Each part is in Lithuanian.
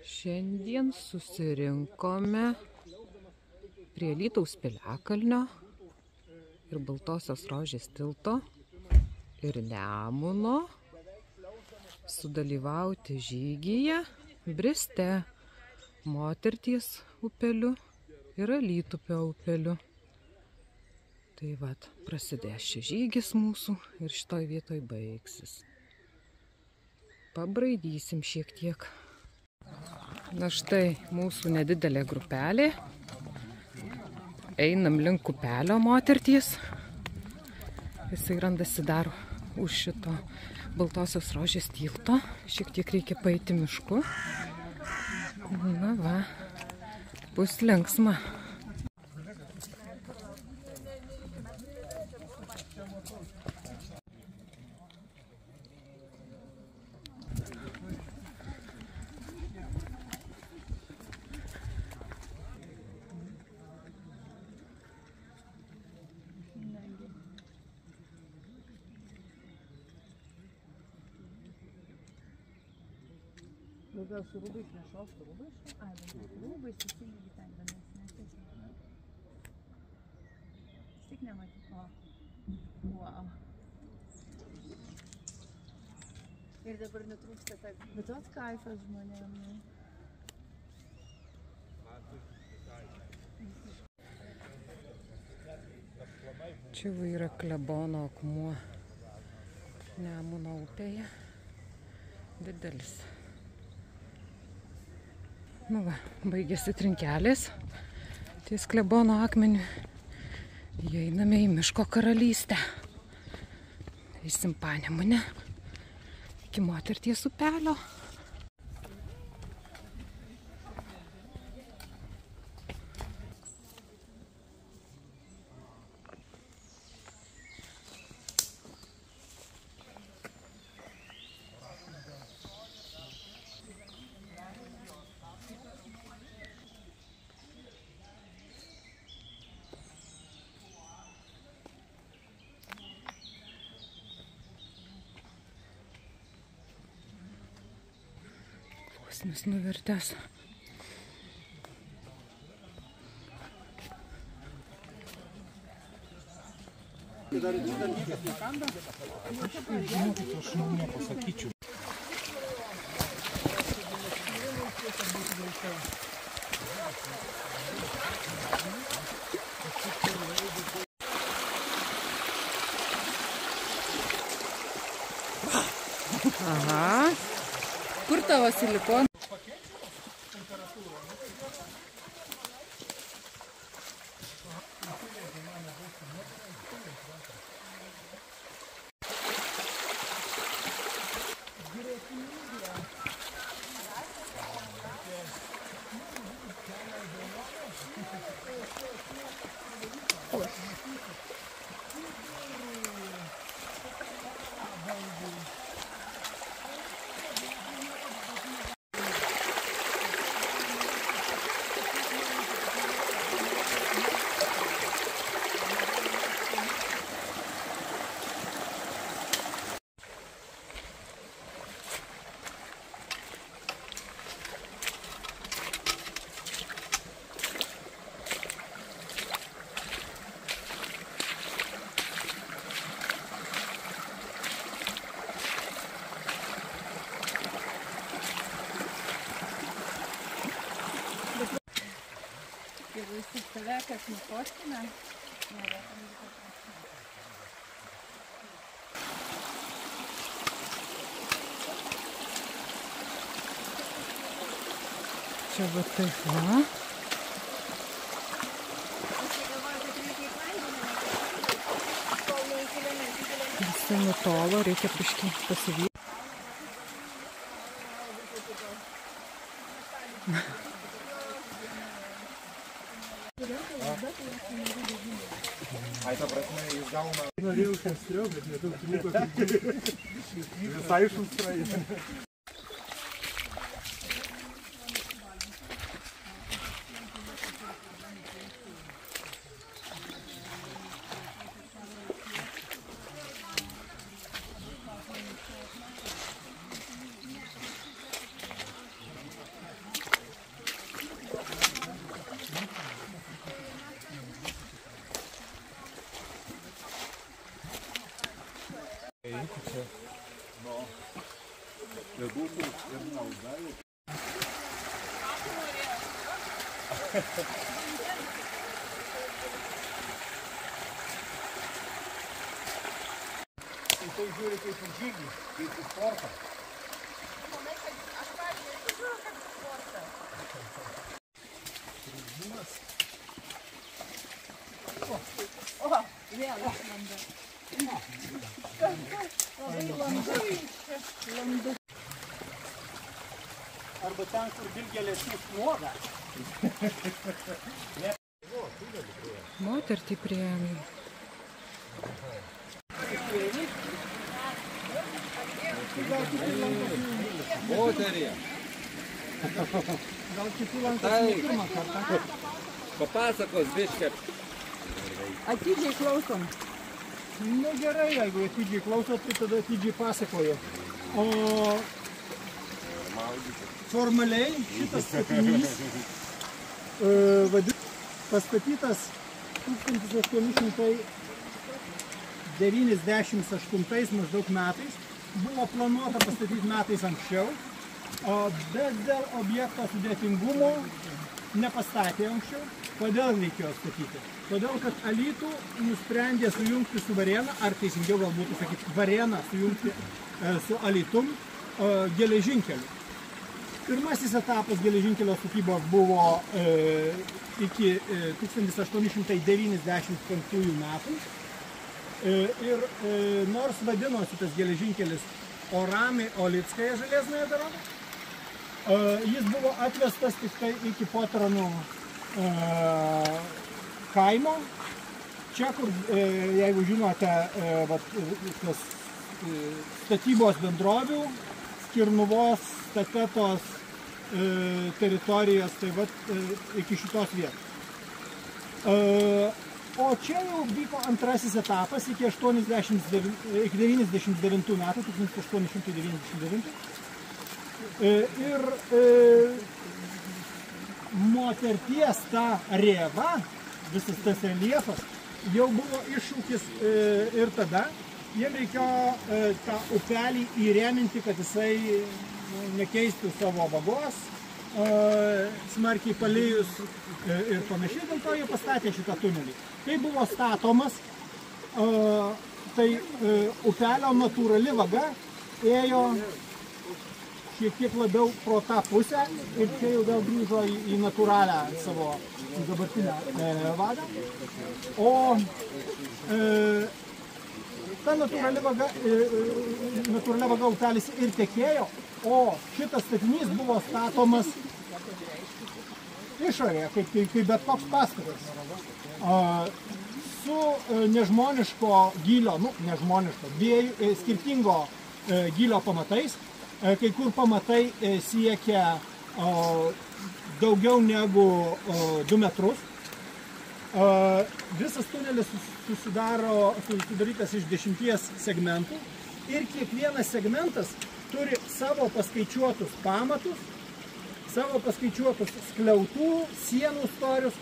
Šiandien susirinkome prie Alytaus piliakalnio ir Baltosios Rožės tilto ir Nemuno sudalyvauti žygyje Briste, Moterties upeliu ir Alytupio upeliu. Tai vat, prasidės šis žygis mūsų ir šitoj vietoj baigsis. Pabraidysim šiek tiek. Na štai mūsų nedidelė grupelė. Einam link upelio Moterties. Jisai randasi dar už šito Baltosios Rožės tilto. Šiek tiek reikia paeiti mišku. Na va, bus linksma. Gal su rūbais nešos, su rūbais? Ai, rūbais įsilygi ten, nes tik nematyti. O, wow. Ir dabar netrūksta ta, bet toks kaifas žmonėm. Čia yra klebono akmuo Nemuno upėje. Didelis. Nu va, baigėsi trinkelės ties klebono akmeniu. Įeiname į miško karalystę. Eisim Panemune iki Moterties upelio. Nes nuvertęs. Aš nepasakyčiau. Aha. Kur tavo silikonas? Jeigu jis tave kas nufotkina, Čia va taip va. Visi nutolo, reikia biškį pasivyti. Ai, ta prasme, jis gauna... Norėjau šastriau, bet nedaug pinigų. Visai šustrai. Tai žiūri kaip į žygį, kaip į sportą. O, vėl išlanda. Labai landu. Arba ten, kur dilgėlės nuoga. Motertį priėmė. Moterį. Gal kitų lankosi pirmą kartą. Papasakos biškė. Atidžiai klausom. Nu gerai, jeigu atidžiai klausot, tai tada atidžiai pasakoju. O formaliai šitas statinys pastatytas 1898 maždaug metais. Buvo planuota pastatyti metais anksčiau, bet dėl objekto sudėtingumo nepastatė anksčiau. Kodėl reikėjo statyti? Todėl, kad Alytų nusprendė sujungti su Varėna, ar teisingiau gal būtų sakyti, Varėną sujungti su Alytum geležinkeliu. Pirmasis etapas geležinkelio statybos buvo iki 1895 metų. Ir nors vadinosi tas geležinkelis Orami-Olickaja želėznąja doroga, jis buvo atvestas tik tai iki Potranų kaimo. Čia, kur, jeigu žinote, tas statybos bendrovių, Skirnuvos, Statetos teritorijos, tai iki šitos vietos. O čia jau vyko antrasis etapas iki 1999 metų, 1899. Ir moterties ta rėva, visas tas reliefas, jau buvo iššūkis ir tada. Jiem reikėjo tą upelį įrėminti, kad jisai nekeistų savo vagos, smarkiai palijus ir panašiai, dėl to jie pastatė šitą tunelį. Tai buvo statomas, tai upelio natūrali vaga ėjo šiek tiek labiau pro tą pusę ir čia jau vėl grįžo į natūralią savo dabartinę vagą. O ta natūrali vaga upelis ir tekėjo, o šitas statinys buvo statomas išorėje, kaip bet koks pastatas. Su nežmoniško gylio, skirtingo gylio pamatais, kai kur pamatai siekia daugiau negu 2 metrus. Visas tunelis sudarytas iš 10 segmentų ir kiekvienas segmentas turi savo paskaičiuotus pamatus, savo paskaičiuotus skliautų, sienų storius,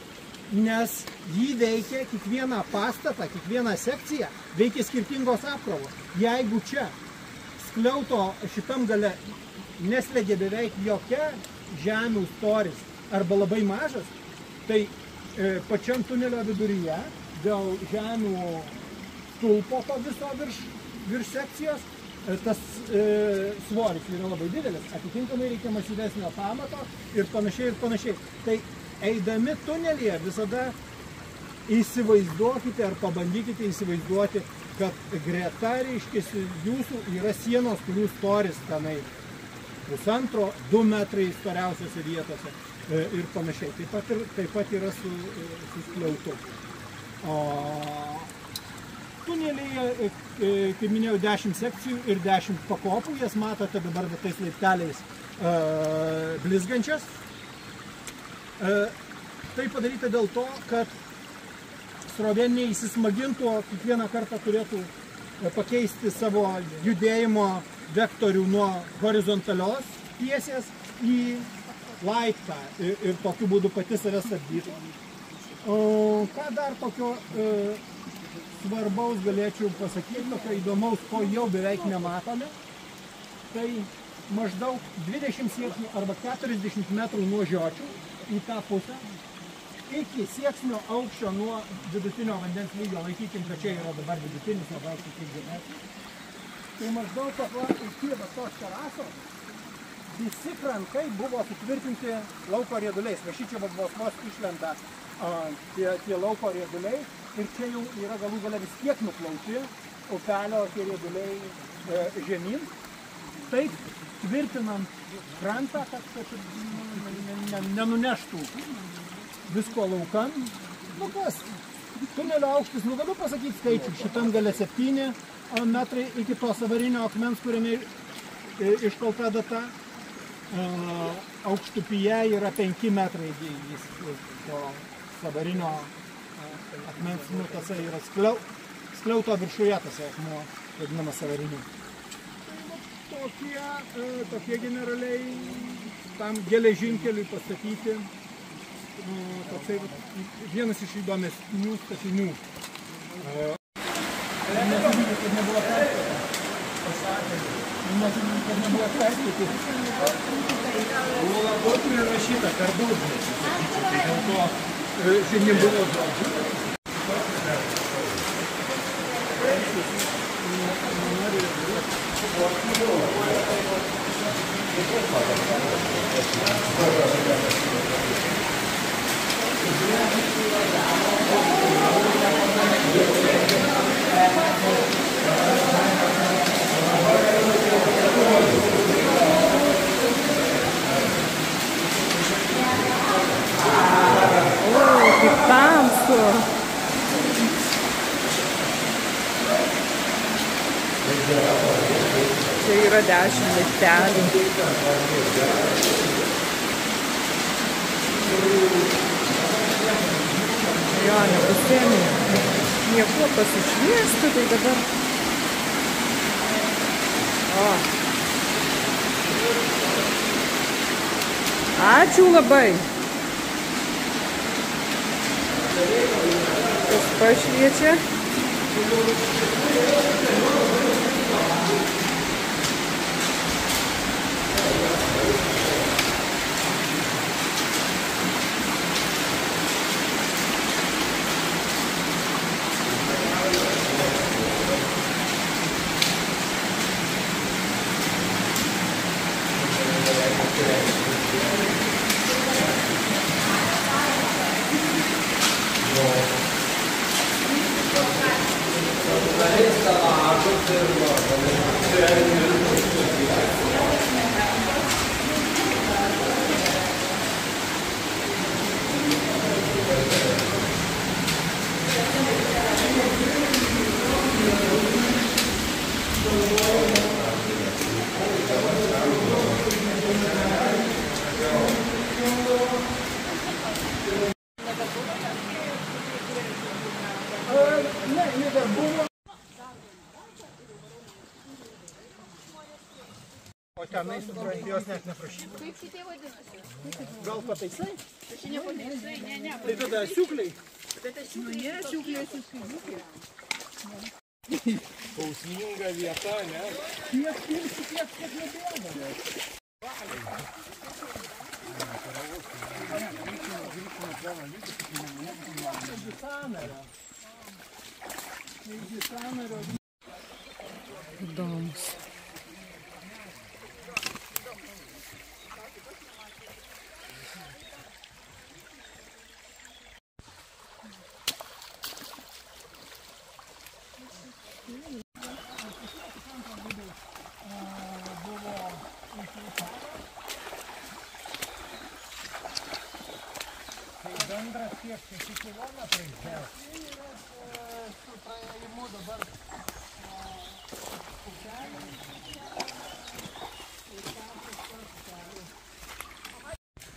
nes jį veikia kiekvieną pastatą, kiekvieną sekciją veikia skirtingos apkrovos. Jeigu čia skliauto šitam gale neslegia beveik jokia žemių storis arba labai mažas, tai pačiam tunelio viduryje dėl žemių stulpo to viso virš sekcijos tas svoris yra labai didelis, atitinkamai reikia masyvesnio pamato ir panašiai ir panašiai. Tai eidami tunelyje visada įsivaizduokite ar pabandykite įsivaizduoti, kad greta, reiškiasi, jūsų yra sienos, kurių storis tenai 1,5–2 metrai storiausiose vietose ir panašiai. Taip pat yra su skliautu. Tunelyje, kaip minėjau, 10 sekcijų ir 10 pakopų. Jas matote dabar tais laipteliais blizgančias. Tai padaryta dėl to, kad srovė neįsismagintų, o kiekvieną kartą turėtų pakeisti savo judėjimo vektorių nuo horizontalios tiesės į laiktą ir tokiu būdu pati save stabdyti. Ką dar tokio svarbaus galėčiau pasakyti, tokio įdomaus, ko jau beveik nematome, tai maždaug 20 sieksnių arba 40 metrų nuo žiočių į tą pusę, iki sieksnio aukščio nuo vidutinio vandens lygio, laikykim, kad čia yra dabar vidutinis, o gal kiek žemesnis. Tai maždaug iki tos terasos visi krantai buvo sutvirtinti lauko rieduliais. Va šičia vos išlenda tie lauko rieduliai ir čia jau yra galų gale vis tiek nuplauti upelio tie rieduliai žemyn. Taip tvirtinant krantą, kad nenuneštų visko laukan. Nu kas, tunelio aukštis, nu galiu pasakyti skaičių, šitam gale 7 metrai iki to avarinio akmens, kuriame iškalta data. Aukštupyje yra 5 metrai to avarinio akmens, nu tasai yra skliauto viršuje tas akmuo, vadinamas avariniu. Tokie generaliai tam geležinkeliui pastatyti, toksai vienas iš įdomesnių statinių. Nesakykit, kad nebuvo perskaityti. Nesakykit, kad nebuvo perskaityti. Buvo labai prirašyta per daug, sakyčiau, tai dėl to šiandien buvo žodžių. Kaip tamsu. Čia yra 10 laiptelių. Jo, nepasėmė. Nieko pasišviesti, tai dabar. O. Ačiū labai. Kas pašviečia. O tenai supranti, jos net neprašytų. Kaip šitie vadinasi? Gal pataisai? Aš čia nepataisai, ne. Tai tada asiukliai. Bet aš nu nėra šiuklė, šiuklė. Skausminga vieta, ne? Kiek pirsi, kiek nebėga. Įdomus. Bendras kiek 6 kilometrai, bet su praėjimu dabar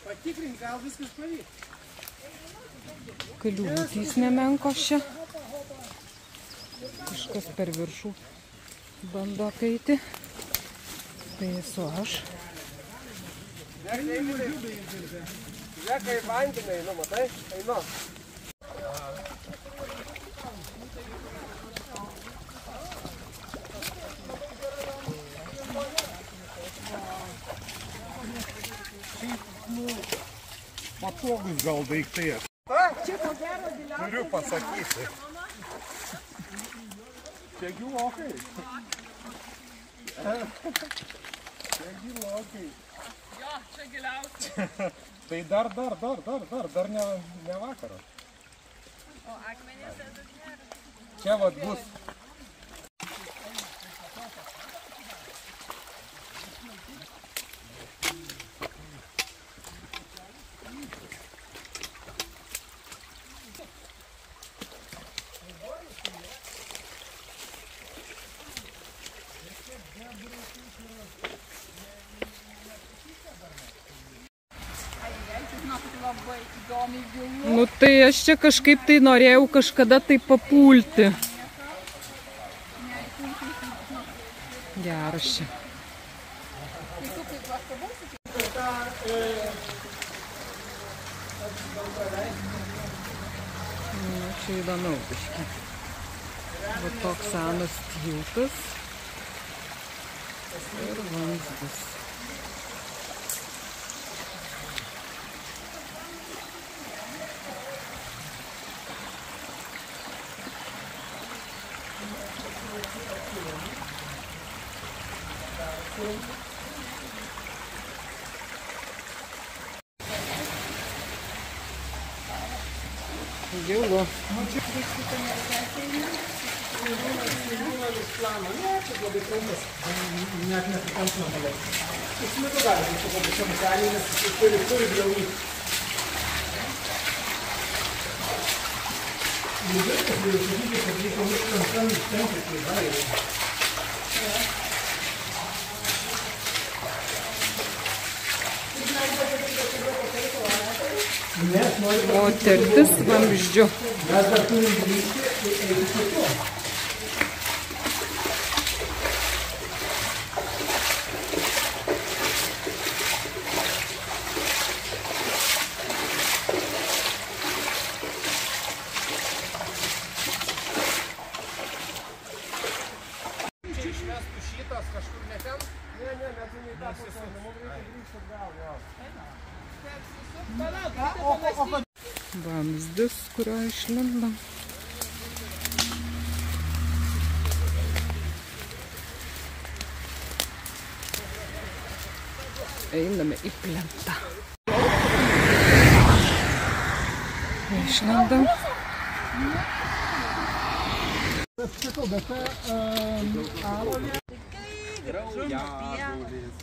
patikrink, gal viskas pavyks. Kliūtys nemenkos čia. Kažkas per viršų bando apeiti. Tai esu aš. Žiūrėk, kaip vandenį einu, matai? Einu. Patogus gal daiktai. Turiu pasakyti. Čia gilokai. Čia gilokai. Jo, čia giliausiai. Tai dar ne vakaras. O akmenės dar nėra. Čia vat bus. Labai įdomiai gilu. Nu tai aš čia kažkaip tai norėjau kažkada tai papulti. Geras čia. Nu, čia įdomiau biškį. Va toks senas tiltas. Ir vamzdis. Gilu. Net nesuprantama. Jis metu gali būti pačiam keliui, nes jis turi griaunį. Lygiai, kad reikia užkantami tempti, tai gali. O tertis vamzdžiu. Mes dar turim grįžti ir eiti su tuo. Čia išmestų šitas kažkur ne ten? Ne, mes jau į tą pusę. Mums reikia grįžti atgal, jo. Vamzdis, kurio išlindam. Einame į plentą. Išlindam. Sakau, bet ta avalė... Kraujažuvis.